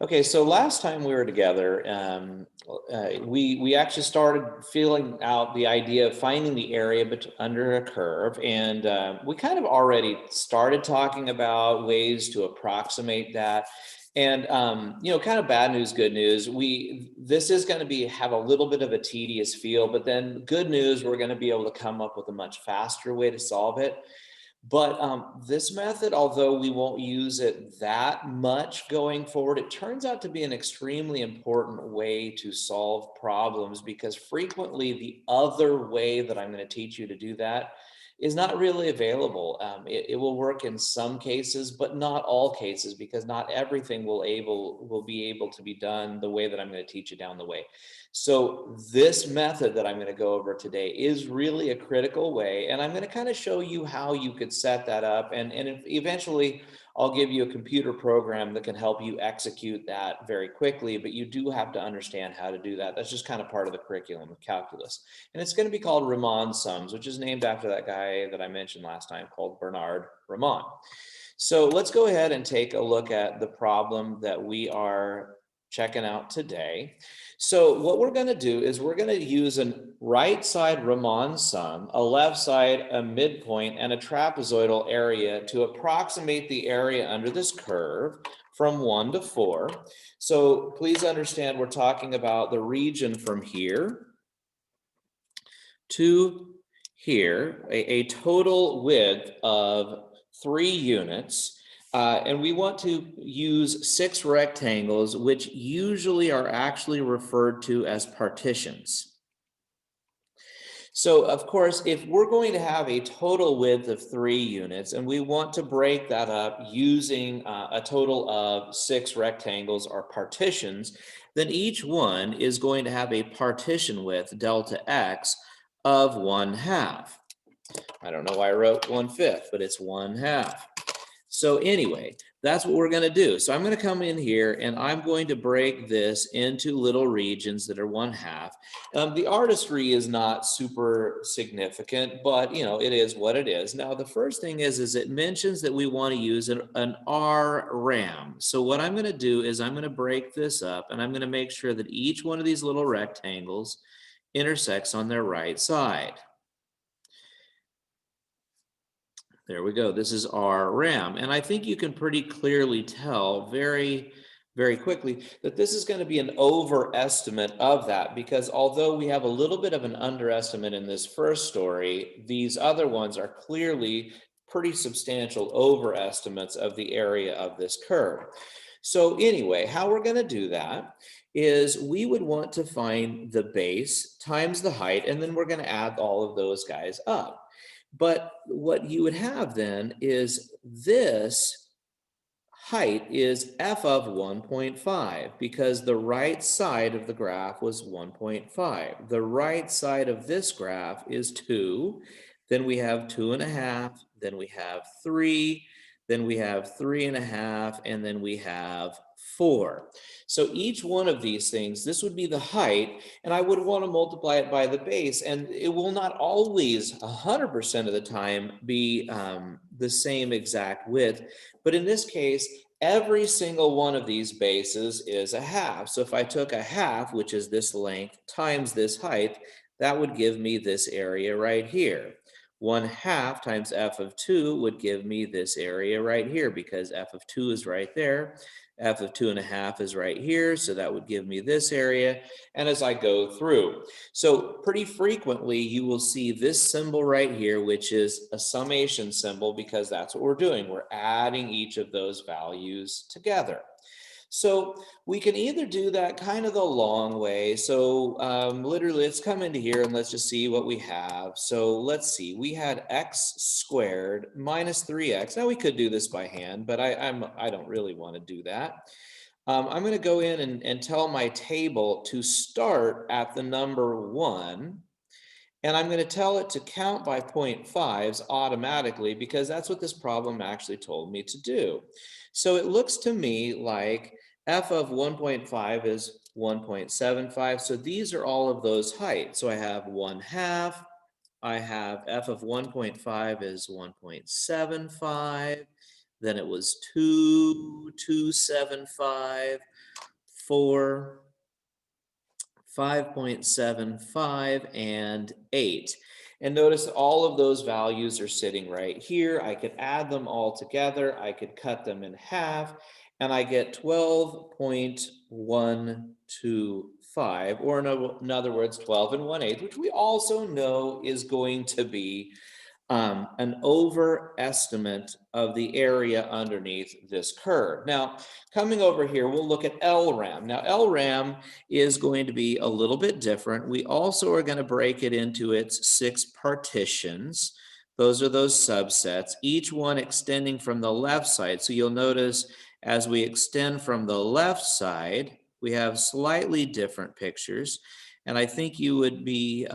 Okay, so last time we were together, we actually started feeling out the idea of finding the area under a curve, and we kind of already started talking about ways to approximate that. And kind of bad news, good news. This is going to have a little bit of a tedious feel, but then good news, we're going to be able to come up with a much faster way to solve it. But this method, although we won't use it that much going forward, it turns out to be an extremely important way to solve problems, because frequently the other way that I'm going to teach you to do that is not really available. It will work in some cases, but not all cases, because not everything will be able to be done the way that I'm going to teach you down the way. So this method that I'm going to go over today is really a critical way, and I'm going to kind of show you how you could set that up, and eventually I'll give you a computer program that can help you execute that very quickly, but you do have to understand how to do that. That's just kind of part of the curriculum of calculus. And it's going to be called Riemann Sums, which is named after that guy that I mentioned last time called Bernard Riemann. So let's go ahead and take a look at the problem that we are checking out today. So what we're going to do is we're going to use a right side Riemann sum, a left side, a midpoint, and a trapezoidal area to approximate the area under this curve from 1 to 4. So please understand we're talking about the region from here to here, a total width of 3 units. And we want to use 6 rectangles, which usually are actually referred to as partitions. So of course, if we're going to have a total width of 3 units and we want to break that up using a total of 6 rectangles or partitions, then each one is going to have a partition width, delta x, of 1/2. I don't know why I wrote 1/5, but it's 1/2. So anyway, that's what we're going to do. So I'm going to come in here and I'm going to break this into little regions that are 1/2. The artistry is not super significant, but it is what it is. Now, the first thing is it mentions that we want to use an Rram. So what I'm going to do is I'm going to break this up and I'm going to make sure that each one of these little rectangles intersects on their right side. There we go. This is Rram. And I think you can pretty clearly tell very, very quickly that this is going to be an overestimate of that, because although we have a little bit of an underestimate in this first story, these other ones are clearly pretty substantial overestimates of the area of this curve. So anyway, how we're going to do that is we would want to find the base times the height, and then we're going to add all of those guys up. But what you would have then is this height is f of 1.5, because the right side of the graph was 1.5. The right side of this graph is 2. Then we have 2.5. Then we have 3. Then we have 3.5. And then we have 4. So each one of these things, this would be the height, and I would want to multiply it by the base, and it will not always 100% of the time be the same exact width, but in this case, every single one of these bases is 1/2. So if I took 1/2, which is this length, times this height, that would give me this area right here. 1/2 times f of 2 would give me this area right here, because f of 2 is right there. F of 2.5 is right here, so that would give me this area. And as I go through, so pretty frequently you will see this symbol right here, which is a summation symbol, because that's what we're doing. We're adding each of those values together. So we can either do that kind of the long way. So literally, let's come into here and let's just see what we have. So let's see, we had x squared minus 3x. Now we could do this by hand, but I don't really want to do that. I'm going to go in and tell my table to start at the number 1. And I'm going to tell it to count by 0.5s automatically, because that's what this problem actually told me to do. So it looks to me like f of 1.5 is 1.75. So these are all of those heights. So I have 1/2. I have f of 1.5 is 1.75. then it was 2, 275, 4, 5.75, and 8. And notice all of those values are sitting right here. I could add them all together. I could cut them in half, and I get 12.125, or in other words, 12 and 1/8, which we also know is going to be an overestimate of the area underneath this curve. Now, coming over here, we'll look at Lram. Now, Lram is going to be a little bit different. We also are going to break it into its 6 partitions. Those are those subsets, each one extending from the left side. So you'll notice as we extend from the left side, we have slightly different pictures. And I think you would be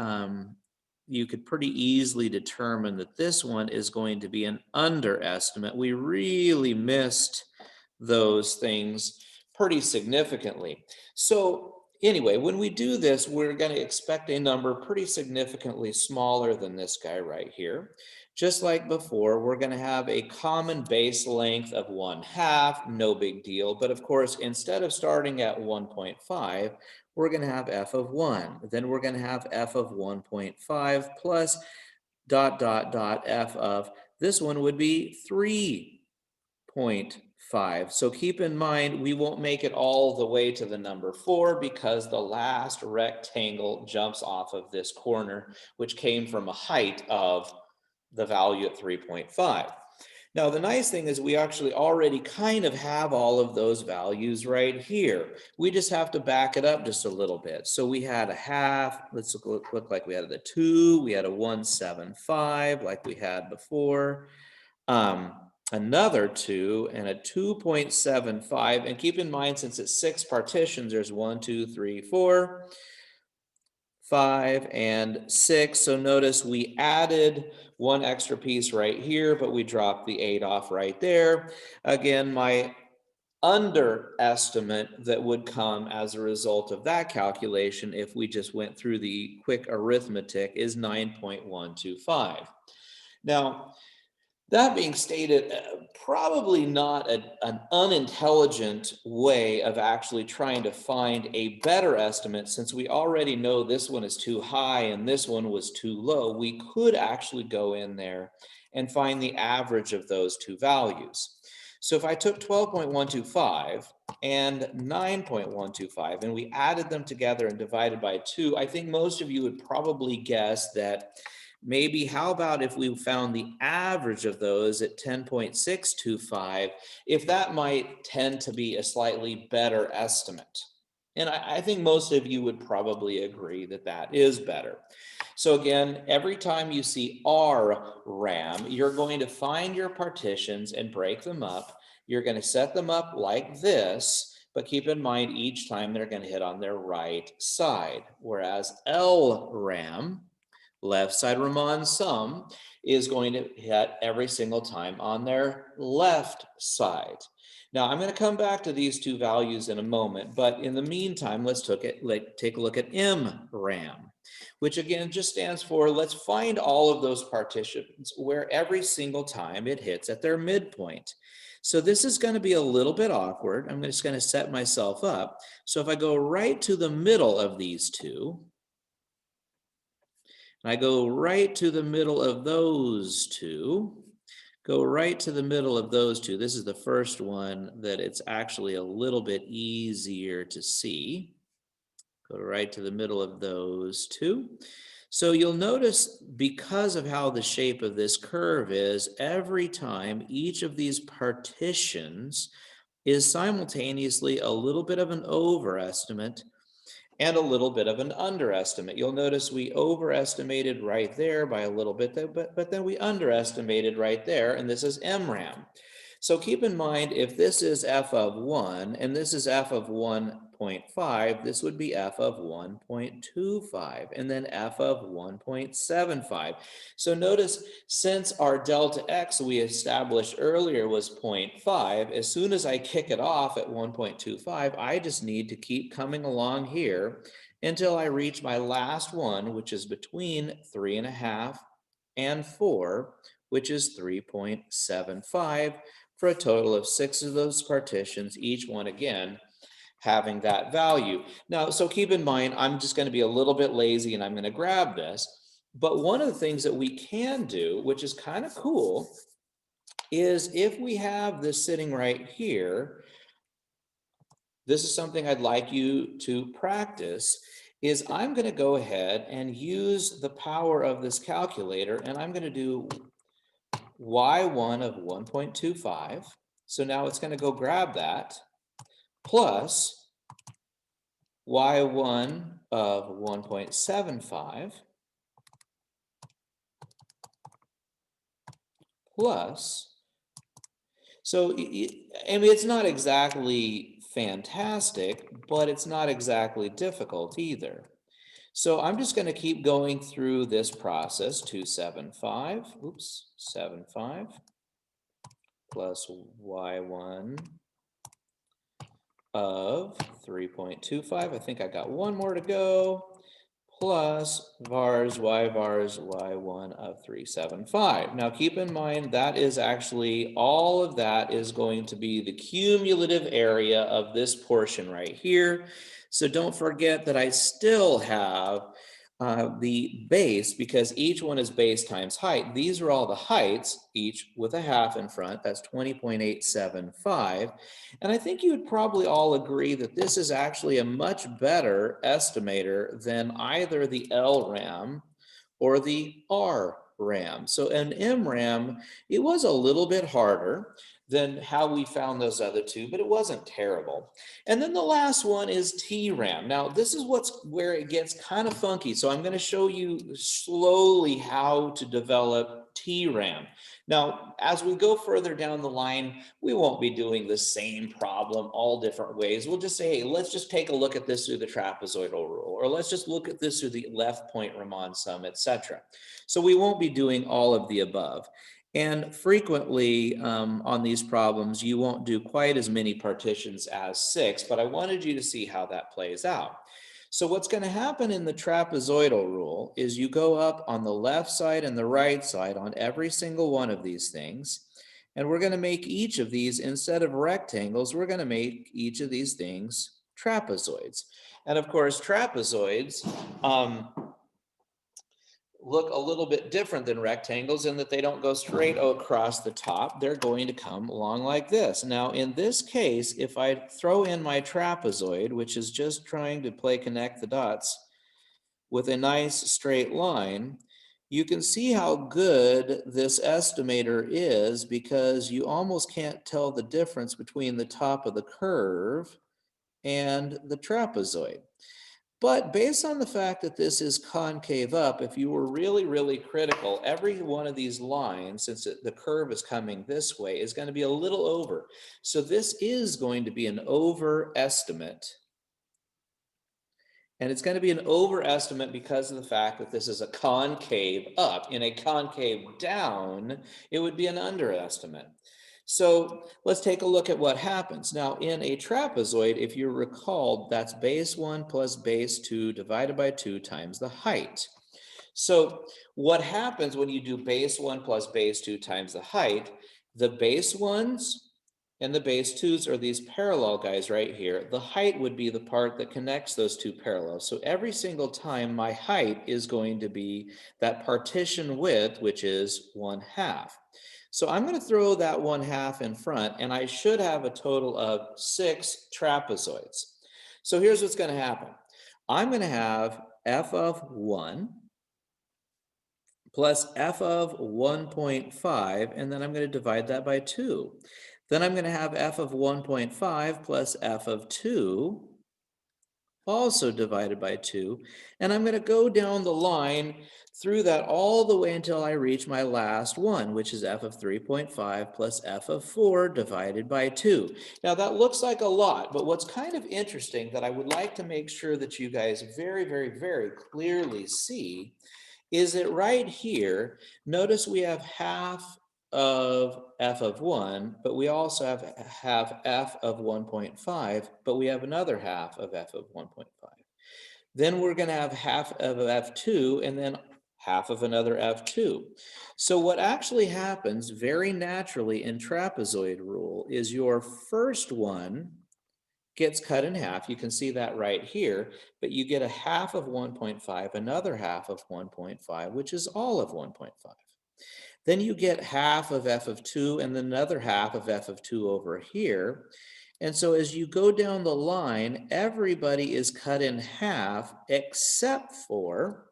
you could pretty easily determine that this one is going to be an underestimate. We really missed those things pretty significantly. So anyway, when we do this, we're going to expect a number pretty significantly smaller than this guy right here. Just like before, we're going to have a common base length of 1/2, no big deal. But of course, instead of starting at 1.5, we're going to have f of 1. Then we're going to have f of 1.5 plus ... f of, this one would be 3.5. So keep in mind, we won't make it all the way to the number 4 because the last rectangle jumps off of this corner, which came from a height of the value at 3.5. Now, the nice thing is we actually already kind of have all of those values right here. We just have to back it up just a little bit. So we had a 1/2. Let's look like we had a 2. We had a 175 like we had before. Another 2 and a 2.75. And keep in mind, since it's 6 partitions, there's 1, 2, 3, 4, 5, and 6. So notice we added one extra piece right here, but we dropped the 8 off right there. Again, my underestimate that would come as a result of that calculation, if we just went through the quick arithmetic, is 9.125. Now, that being stated, probably not an unintelligent way of actually trying to find a better estimate, since we already know this one is too high and this one was too low. We could actually go in there and find the average of those two values. So if I took 12.125 and 9.125 and we added them together and divided by 2, I think most of you would probably guess that maybe, how about if we found the average of those at 10.625, if that might tend to be a slightly better estimate. And I think most of you would probably agree that that is better. So again, every time you see Rram, you're going to find your partitions and break them up. You're going to set them up like this, but keep in mind each time they're going to hit on their right side. Whereas Lram, left side Riemann sum, is going to hit every single time on their left side. Now, I'm going to come back to these two values in a moment, but in the meantime, let's take a look at Mram, which again just stands for, let's find all of those partitions where every single time it hits at their midpoint. So this is going to be a little bit awkward. I'm just going to set myself up. So if I go right to the middle of these two, I go right to the middle of those two, go right to the middle of those two. This is the first one that it's actually a little bit easier to see. Go right to the middle of those two. So you'll notice, because of how the shape of this curve is, every time each of these partitions is simultaneously a little bit of an overestimate and a little bit of an underestimate. You'll notice we overestimated right there by a little bit, but then we underestimated right there, and this is Mram. So keep in mind, if this is f of 1 and this is f of 1.5, this would be f of 1.25 and then f of 1.75. So notice, since our delta x we established earlier was 0.5, as soon as I kick it off at 1.25, I just need to keep coming along here until I reach my last one, which is between 3.5 and 4, which is 3.75, for a total of 6 of those partitions, each one again having that value. Now, so keep in mind, I'm just going to be a little bit lazy and I'm going to grab this. But one of the things that we can do, which is kind of cool, is if we have this sitting right here, this is something I'd like you to practice, is I'm going to go ahead and use the power of this calculator, and I'm going to do y1 of 1.25. So now it's going to go grab that, plus y1 of 1.75, plus, so I mean, it's not exactly fantastic, but it's not exactly difficult either. So I'm just going to keep going through this process. 275, oops, 75 plus y1 of 3.25. I think I got one more to go. Plus vars y1 of 375. Now keep in mind that is actually, all of that is going to be the cumulative area of this portion right here. So don't forget that I still have the base, because each one is base times height. These are all the heights, each with a half in front. That's 20.875. And I think you would probably all agree that this is actually a much better estimator than either the Lram or the Rram. So an Mram, it was a little bit harder than how we found those other two, but it wasn't terrible. And then the last one is Tram. Now, this is where it gets kind of funky. So I'm going to show you slowly how to develop Tram. Now, as we go further down the line, we won't be doing the same problem all different ways. We'll just say, hey, let's just take a look at this through the trapezoidal rule, or let's just look at this through the left point Riemann sum, etc. So we won't be doing all of the above. And frequently on these problems, you won't do quite as many partitions as 6, but I wanted you to see how that plays out. So what's going to happen in the trapezoidal rule is you go up on the left side and the right side on every single one of these things. And we're going to make each of these, instead of rectangles, we're going to make each of these things trapezoids. And of course, trapezoids look a little bit different than rectangles in that they don't go straight across the top. They're going to come along like this. Now, in this case, if I throw in my trapezoid, which is just trying to connect the dots with a nice straight line, you can see how good this estimator is, because you almost can't tell the difference between the top of the curve and the trapezoid. But based on the fact that this is concave up, if you were really, really critical, every one of these lines, since the curve is coming this way, is going to be a little over. So this is going to be an overestimate. And it's going to be an overestimate because of the fact that this is a concave up. In a concave down, it would be an underestimate. So let's take a look at what happens. Now, in a trapezoid, if you recall, that's base 1 plus base 2 divided by 2 times the height. So what happens when you do base 1 plus base 2 times the height, the base 1s and the base 2s are these parallel guys right here. The height would be the part that connects those two parallels. So every single time, my height is going to be that partition width, which is 1/2. So I'm going to throw that 1/2 in front, and I should have a total of 6 trapezoids. So here's what's going to happen. I'm going to have f of 1 plus f of 1.5, and then I'm going to divide that by 2. Then I'm going to have f of 1.5 plus f of 2, also divided by 2. And I'm going to go down the line through that all the way until I reach my last one, which is f of 3.5 plus f of 4 divided by 2. Now that looks like a lot, but what's kind of interesting that I would like to make sure that you guys very, very, very clearly see is that right here, notice we have half of f of 1, but we also have f of 1.5, but we have another half of f of 1.5. Then we're going to have half of f2, and then half of another f2. So what actually happens very naturally in trapezoid rule is your first one gets cut in half. You can see that right here, but you get a half of 1.5, another half of 1.5, which is all of 1.5. Then you get half of f of 2 and then another half of f of 2 over here. And so as you go down the line, everybody is cut in half except for,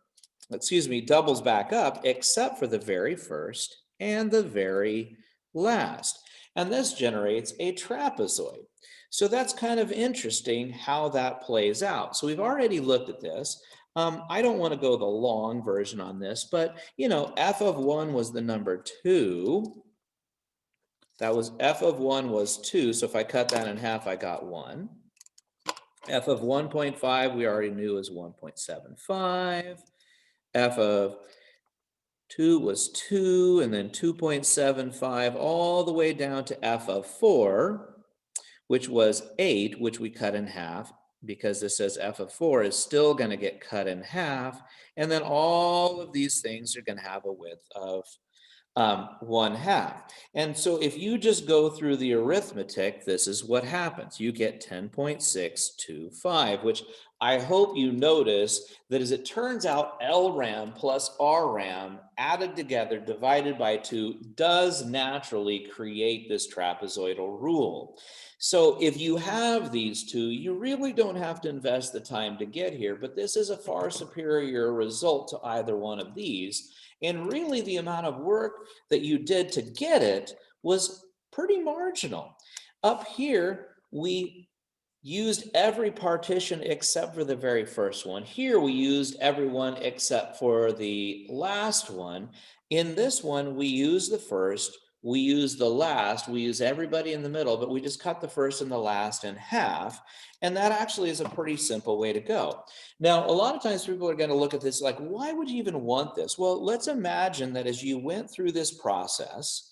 doubles back up, except for the very first and the very last. And this generates a trapezoid. So that's kind of interesting how that plays out. So we've already looked at this. I don't want to go the long version on this, but f of 1 was the number 2. That was f of 1 was 2. So if I cut that in half, I got 1. F of 1.5 we already knew is 1.75. F of 2 was 2, and then 2.75 all the way down to f of 4, which was 8, which we cut in half, because this says f of 4 is still going to get cut in half. And then all of these things are going to have a width of 1/2. And so if you just go through the arithmetic, this is what happens. You get 10.625, which I hope you notice that as it turns out, Lram plus Rram added together divided by 2 does naturally create this trapezoidal rule. So if you have these two, you really don't have to invest the time to get here, but this is a far superior result to either one of these. And really the amount of work that you did to get it was pretty marginal. Up here, we used every partition except for the very first one. Here we used every one except for the last one. In this one, we use the first, we use the last, we use everybody in the middle, but we just cut the first and the last in half. And that actually is a pretty simple way to go. Now, a lot of times people are going to look at this like, why would you even want this? Well, let's imagine that as you went through this process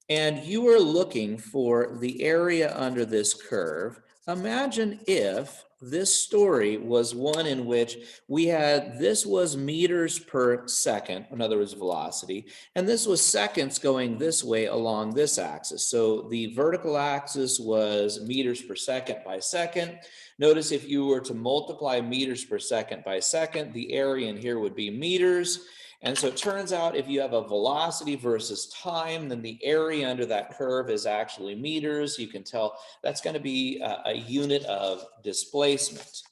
and you were looking for the area under this curve, imagine if this story was one in which we had, this was meters per second, in other words, velocity, and this was seconds going this way along this axis. So the vertical axis was meters per second by second. Notice if you were to multiply meters per second by second, the area in here would be meters. And so it turns out if you have a velocity versus time, then the area under that curve is actually meters. You can tell that's going to be a unit of displacement.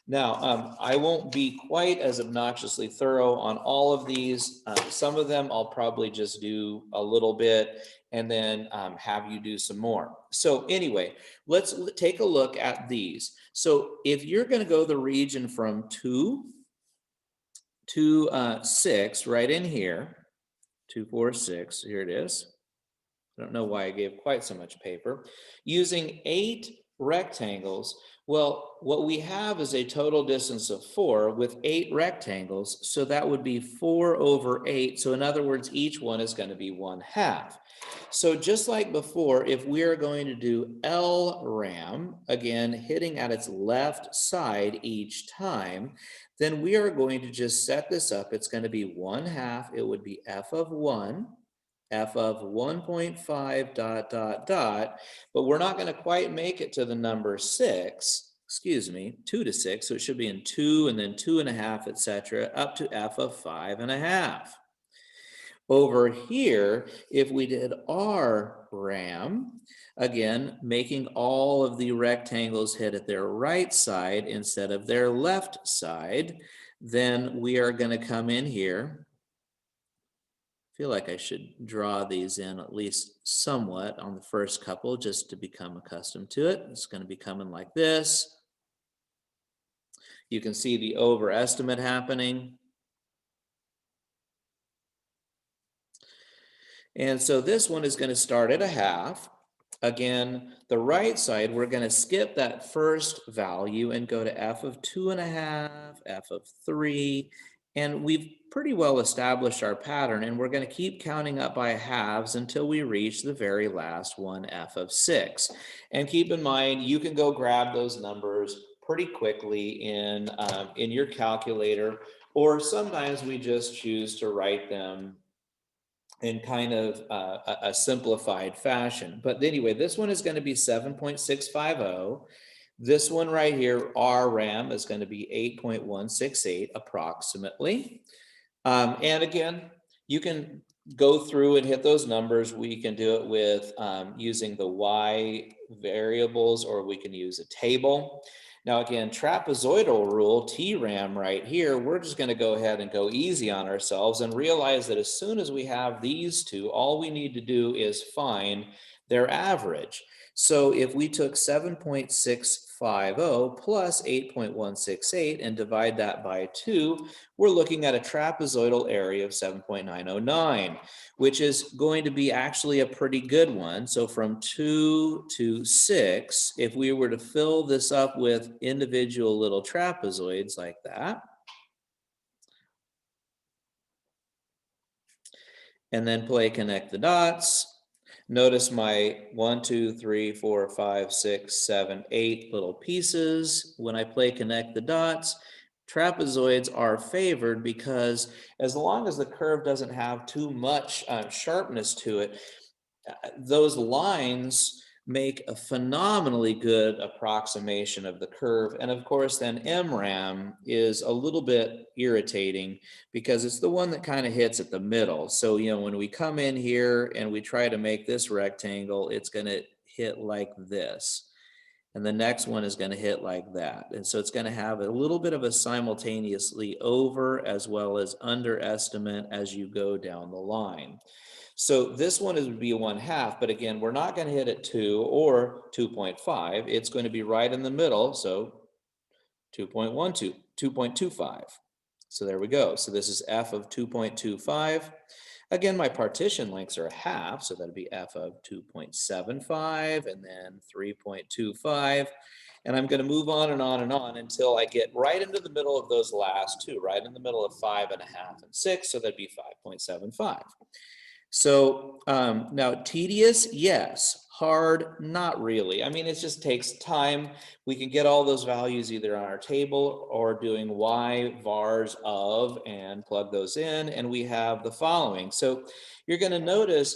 Now, I won't be quite as obnoxiously thorough on all of these. Some of them I'll probably just do a little bit and then have you do some more. So anyway, let's take a look at these. So if you're going to go the region from 2 to 6 right in here, 2, 4, 6, here it is. I don't know why I gave quite so much paper. Using 8 rectangles, well, what we have is a total distance of 4 with 8 rectangles, so that would be 4 over 8. So in other words, each one is going to be 1/2. So just like before, if we are going to do Lram, again, hitting at its left side each time, then we are going to just set this up. It's going to be 1/2. It would be f of 1. F of 1.5 dot, dot, dot, but we're not going to quite make it to the number 6, 2 to 6, so it should be in 2 and then 2.5, etc., up to f of 5.5. Over here, if we did Rram, again, making all of the rectangles hit at their right side instead of their left side, then we are going to come in here. Feel like I should draw these in at least somewhat on the first couple just to become accustomed to it. It's going to be coming like this. You can see the overestimate happening. And so this one is going to start at 1/2. Again, the right side, we're going to skip that first value and go to f of 2.5, f of 3, and we've pretty well established our pattern, and we're going to keep counting up by halves until we reach the very last one, f of 6. And keep in mind, you can go grab those numbers pretty quickly in your calculator, or sometimes we just choose to write them in kind of a simplified fashion. But anyway, this one is going to be 7.650. This one right here, Rram, is going to be 8.168 approximately. And again, you can go through and hit those numbers. We can do it with using the y variables, or we can use a table. Now again, trapezoidal rule, Tram right here, we're just going to go ahead and go easy on ourselves and realize that as soon as we have these two, all we need to do is find their average. So if we took 7.650 plus 8.168 and divide that by 2, we're looking at a trapezoidal area of 7.909, which is going to be actually a pretty good one. So from 2 to 6, if we were to fill this up with individual little trapezoids like that, and then play connect the dots. Notice my 1, 2, 3, 4, 5, 6, 7, 8 little pieces. When I play connect the dots, trapezoids are favored because as long as the curve doesn't have too much sharpness to it, those lines make a phenomenally good approximation of the curve. And of course, then Mram is a little bit irritating because it's the one that kind of hits at the middle. So, when we come in here and we try to make this rectangle, it's going to hit like this. And the next one is going to hit like that. And so it's going to have a little bit of a simultaneously over as well as underestimate as you go down the line. So this one would be 1/2, but again, we're not going to hit at 2 or 2.5. It's going to be right in the middle. So 2.12, 2.25. So there we go. So this is f of 2.25. Again, my partition lengths are 1/2, so that'd be f of 2.75 and then 3.25. And I'm going to move on and on and on until I get right into the middle of those last two, right in the middle of 5.5 and 6, so that'd be 5.75. So now tedious, yes. Hard, not really. I mean, it just takes time. We can get all those values either on our table or doing y vars of and plug those in, and we have the following. So you're going to notice,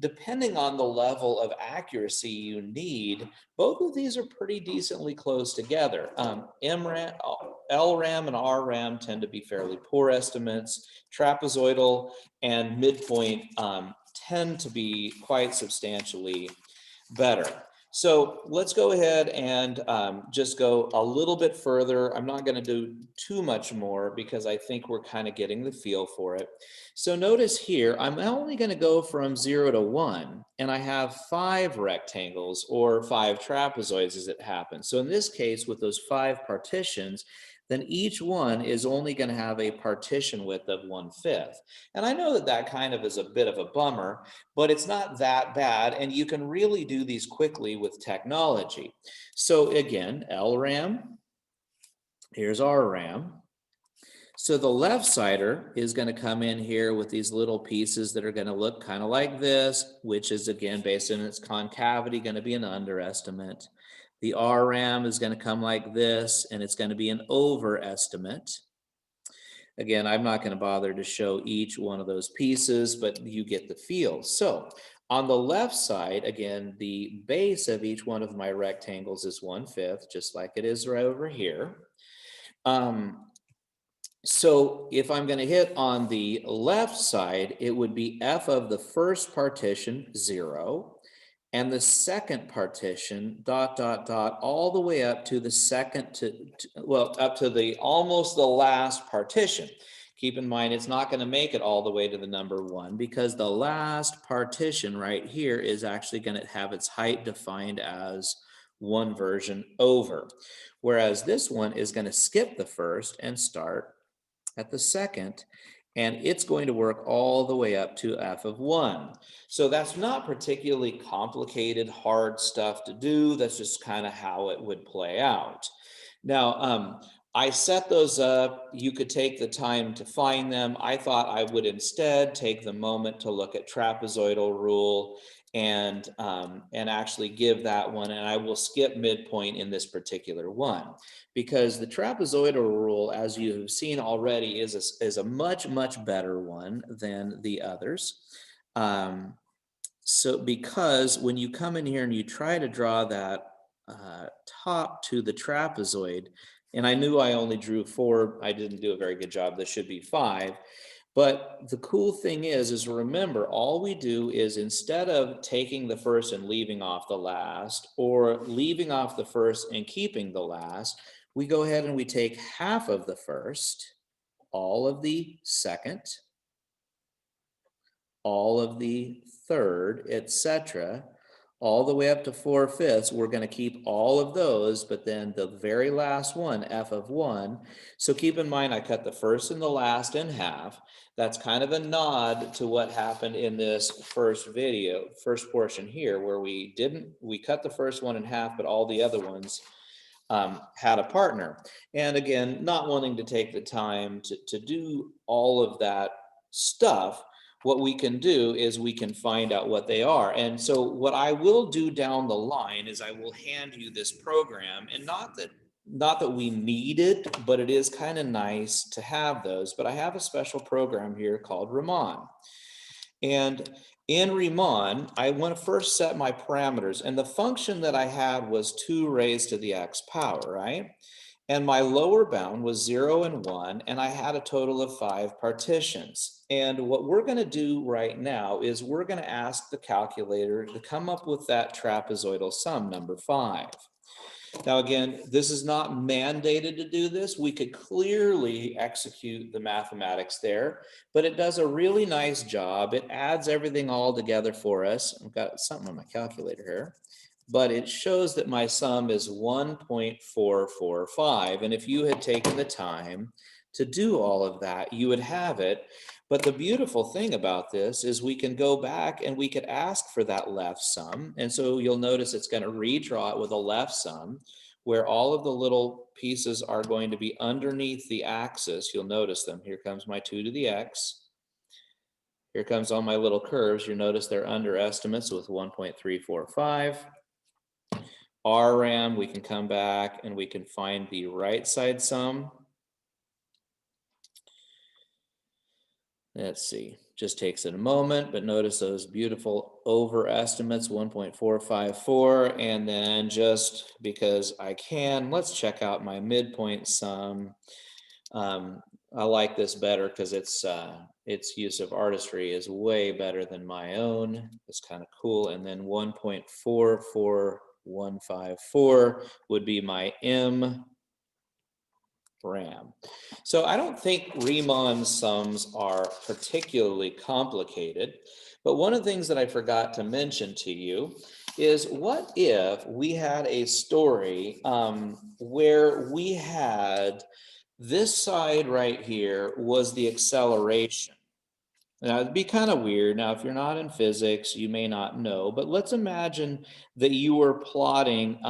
depending on the level of accuracy you need, both of these are pretty decently close together. Lram and Rram tend to be fairly poor estimates. Trapezoidal and midpoint tend to be quite substantially better. So let's go ahead and just go a little bit further. I'm not going to do too much more because I think we're kind of getting the feel for it. So notice here, I'm only going to go from 0 to 1, and I have 5 rectangles or 5 trapezoids as it happens. So in this case, with those 5 partitions, then each one is only going to have a partition width of 1/5. And I know that that kind of is a bit of a bummer, but it's not that bad, and you can really do these quickly with technology. So again, Lram, here's Rram. So the left sider is going to come in here with these little pieces that are going to look kind of like this, which is again based on its concavity going to be an underestimate. The Rram is going to come like this, and it's going to be an overestimate. Again, I'm not going to bother to show each one of those pieces, but you get the feel. So on the left side, again, the base of each one of my rectangles is 1/5, just like it is right over here. So if I'm going to hit on the left side, it would be f of the first partition, 0, and the second partition, dot, dot, dot, all the way up to the second well, up to the almost the last partition. Keep in mind, it's not going to make it all the way to the number 1 because the last partition right here is actually going to have its height defined as 1 version over. Whereas this one is going to skip the first and start at the second, and it's going to work all the way up to f of 1. So that's not particularly complicated, hard stuff to do. That's just kind of how it would play out. Now, I set those up. You could take the time to find them. I thought I would instead take the moment to look at trapezoidal rule and actually give that one, and I will skip midpoint in this particular one because the trapezoidal rule, as you have seen already, is a much better one than the others. So because when you come in here and you try to draw that top to the trapezoid, and I knew I only drew 4, I didn't do a very good job, this should be 5. But the cool thing is remember, all we do is instead of taking the first and leaving off the last, or leaving off the first and keeping the last, we go ahead and we take half of the first, all of the second, all of the third, etc., all the way up to 4/5. We're going to keep all of those, but then the very last one, f of 1. So keep in mind, I cut the first and the last in half. That's kind of a nod to what happened in this first portion here, where we cut the first one in half, but all the other ones had a partner. And again, not wanting to take the time to do all of that stuff, what we can do is we can find out what they are. And so what I will do down the line is I will hand you this program, and not that we need it, but it is kind of nice to have those. But I have a special program here called Riemann. And in Riemann, I want to first set my parameters, and the function that I had was 2 raised to the x power, right? And my lower bound was 0 and 1, and I had a total of 5 partitions. And what we're going to do right now is we're going to ask the calculator to come up with that trapezoidal sum, number 5. Now, again, this is not mandated to do this. We could clearly execute the mathematics there, but it does a really nice job. It adds everything all together for us. I've got something on my calculator here, but it shows that my sum is 1.445. And if you had taken the time to do all of that, you would have it. But the beautiful thing about this is we can go back and we could ask for that left sum. And so you'll notice it's going to redraw it with a left sum, where all of the little pieces are going to be underneath the axis. You'll notice them. Here comes my 2 to the x. Here comes all my little curves. You'll notice they're under estimates with 1.345. Rram, we can come back and we can find the right side sum. Let's see, just takes it a moment, but notice those beautiful overestimates, 1.454. And then just because I can, let's check out my midpoint sum. I like this better because its use of artistry is way better than my own. It's kind of cool. And then 1.44154 would be my M Ram. So I don't think Riemann sums are particularly complicated, but one of the things that I forgot to mention to you is, what if we had a story where we had this side right here was the acceleration. Now, it'd be kind of weird. Now, if you're not in physics, you may not know, but let's imagine that you were plotting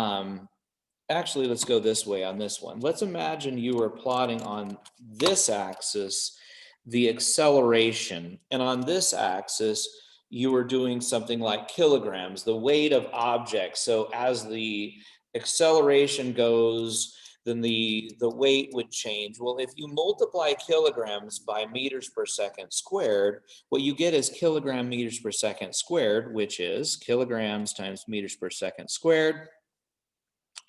actually, let's go this way on this one. Let's imagine you were plotting on this axis the acceleration, and on this axis you were doing something like kilograms, the weight of objects. So as the acceleration goes, then the weight would change. Well, if you multiply kilograms by meters per second squared, what you get is kilogram meters per second squared, which is kilograms times meters per second squared.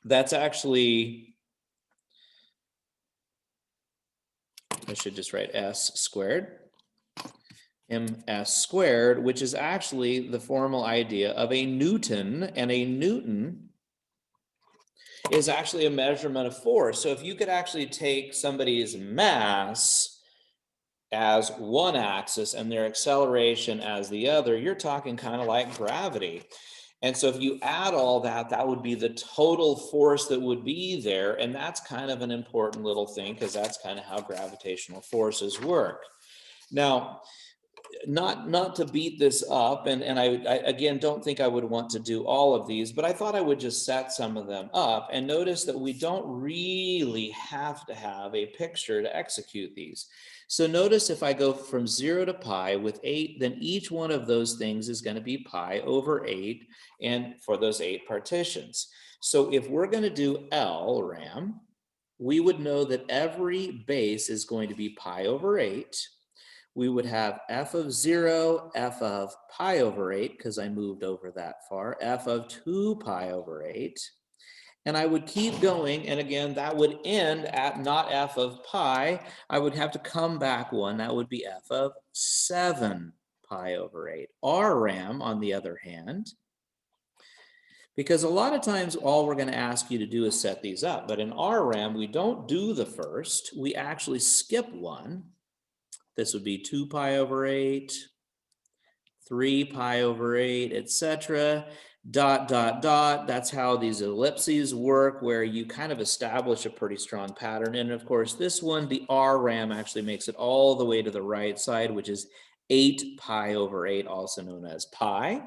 That's actually, I should just write s squared, ms squared, which is actually the formal idea of a Newton, and a Newton is actually a measurement of force. So if you could actually take somebody's mass as one axis and their acceleration as the other, you're talking kind of like gravity. And so if you add all that, that would be the total force that would be there. And that's kind of an important little thing, because that's kind of how gravitational forces work. Now, not to beat this up, and I again don't think I would want to do all of these, but I thought I would just set some of them up, and notice that we don't really have to have a picture to execute these. So notice if I go from 0 to pi with 8, then each one of those things is going to be pi over 8, and for those 8 partitions. So if we're going to do Lram, we would know that every base is going to be pi over 8. We would have f of 0, f of pi over 8, because I moved over that far, f of 2 pi over 8. And I would keep going, and again, that would end at not f of pi. I would have to come back one. That would be f of 7 pi over 8. Rram, on the other hand, because a lot of times all we're going to ask you to do is set these up. But in Rram, we don't do the first. We actually skip one. This would be 2 pi over 8, 3 pi over 8, etc. Dot, dot, dot. That's how these ellipses work, where you kind of establish a pretty strong pattern. And of course, this one, the Rram actually makes it all the way to the right side, which is 8 pi over 8, also known as pi.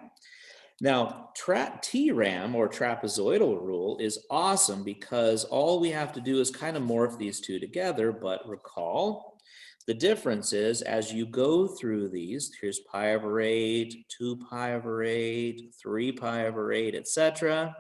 Now, TRAM, or trapezoidal rule, is awesome because all we have to do is kind of morph these two together, but recall, the difference is as you go through these, here's pi over 8, 2 pi over 8, 3 pi over 8, etc.,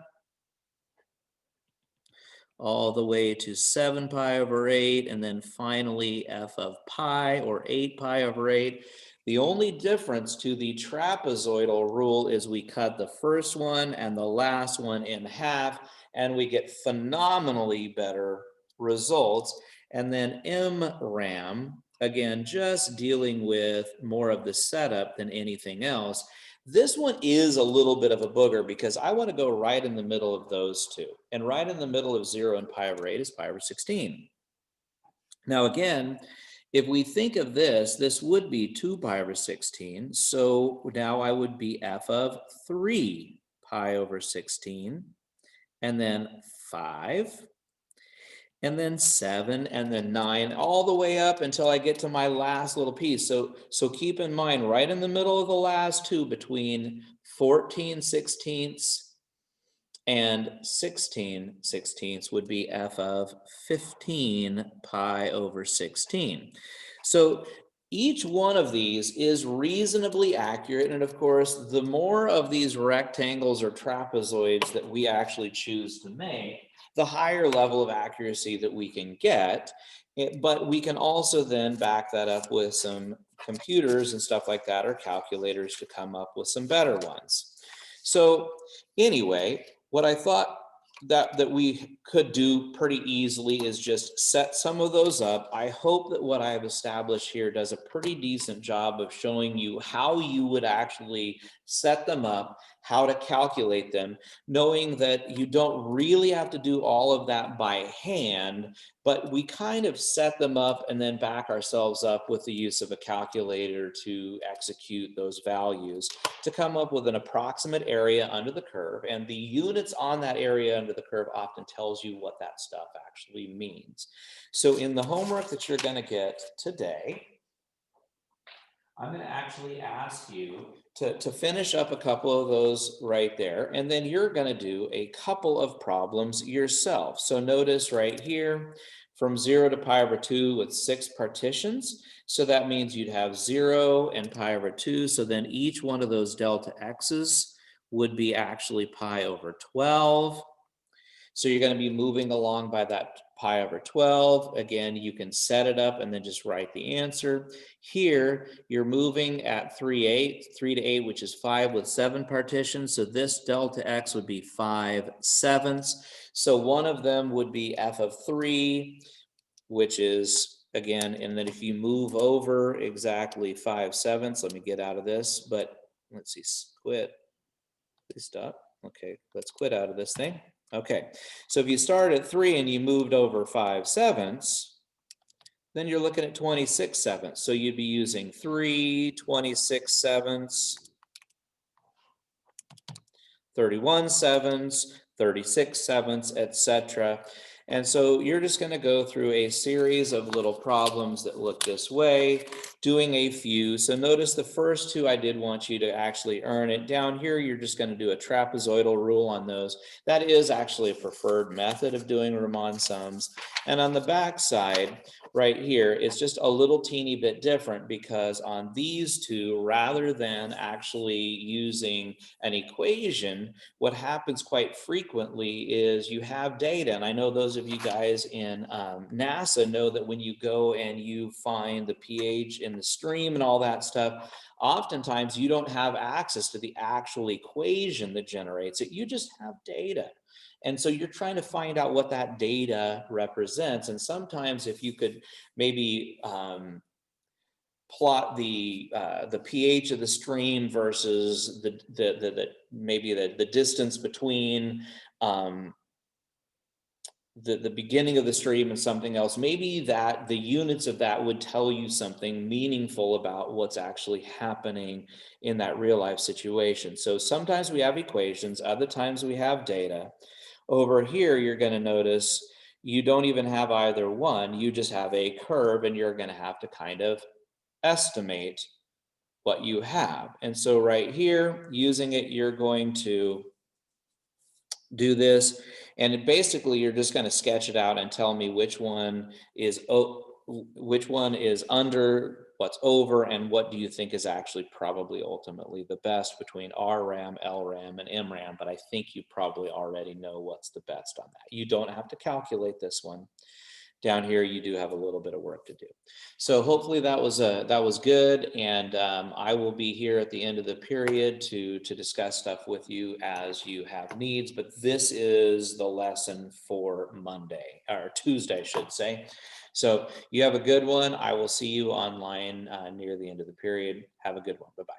all the way to 7 pi over 8, and then finally f of pi, or 8 pi over 8. The only difference to the trapezoidal rule is we cut the first one and the last one in half, and we get phenomenally better results. And then Mram, again, just dealing with more of the setup than anything else. This one is a little bit of a booger because I want to go right in the middle of those two. And right in the middle of 0 and pi over 8 is pi over 16. Now again, if we think of this, this would be 2 pi over 16. So now I would be f of 3 pi over 16, and then 5, and then 7, and then 9, all the way up until I get to my last little piece. So keep in mind, right in the middle of the last two, between 14/16 and 16/16 would be f of 15 pi over 16. So each one of these is reasonably accurate, and of course, the more of these rectangles or trapezoids that we actually choose to make, the higher level of accuracy that we can get. But we can also then back that up with some computers and stuff like that, or calculators, to come up with some better ones. So anyway, what I thought that we could do pretty easily is just set some of those up. I hope that what I've established here does a pretty decent job of showing you how you would actually set them up, how to calculate them, knowing that you don't really have to do all of that by hand, but we kind of set them up and then back ourselves up with the use of a calculator to execute those values to come up with an approximate area under the curve, and the units on that area under the curve often tells you what that stuff actually means. So in the homework that you're going to get today, I'm going to actually ask you to finish up a couple of those right there, and then you're going to do a couple of problems yourself. So notice right here, from 0 to pi over 2 with 6 partitions. So that means you'd have 0 and pi over 2. So then each one of those delta x's would be actually pi over 12. So you're going to be moving along by that pi over 12. Again, you can set it up and then just write the answer. Here, you're moving at 3 to 8, which is 5 with 7 partitions. So this delta x would be 5/7. So one of them would be f of 3, which is, again, and then if you move over exactly 5/7, let me get out of this, but let's see, quit. Please stop. Okay, let's quit out of this thing. Okay, so if you start at 3 and you moved over 5/7, then you're looking at 26/7. So you'd be using 3, 26/7, 31/7, 36/7, etc. And so you're just going to go through a series of little problems that look this way, doing a few. So notice the first two I did want you to actually earn it. Down here, you're just going to do a trapezoidal rule on those. That is actually a preferred method of doing Riemann sums. And on the back side, right here, it's just a little teeny bit different because on these two, rather than actually using an equation, what happens quite frequently is you have data. And I know those of you guys in NASA know that when you go and you find the pH in the stream and all that stuff, oftentimes you don't have access to the actual equation that generates it. You just have data. And so you're trying to find out what that data represents. And sometimes if you could maybe plot the pH of the stream versus maybe the distance between the beginning of the stream and something else, maybe that the units of that would tell you something meaningful about what's actually happening in that real life situation. So sometimes we have equations, other times we have data. Over here, you're going to notice you don't even have either one. You just have a curve, and you're going to have to kind of estimate what you have. And so right here, using it, you're going to do this. And basically, you're just going to sketch it out and tell me which one is under, what's over, and what do you think is actually probably ultimately the best between Rram, Lram, and Mram. But I think you probably already know what's the best on that. You don't have to calculate this one. Down here, you do have a little bit of work to do. So hopefully that was good, and I will be here at the end of the period to discuss stuff with you as you have needs. But this is the lesson for Monday or Tuesday, I should say. So you have a good one. I will see you online near the end of the period. Have a good one. Bye-bye.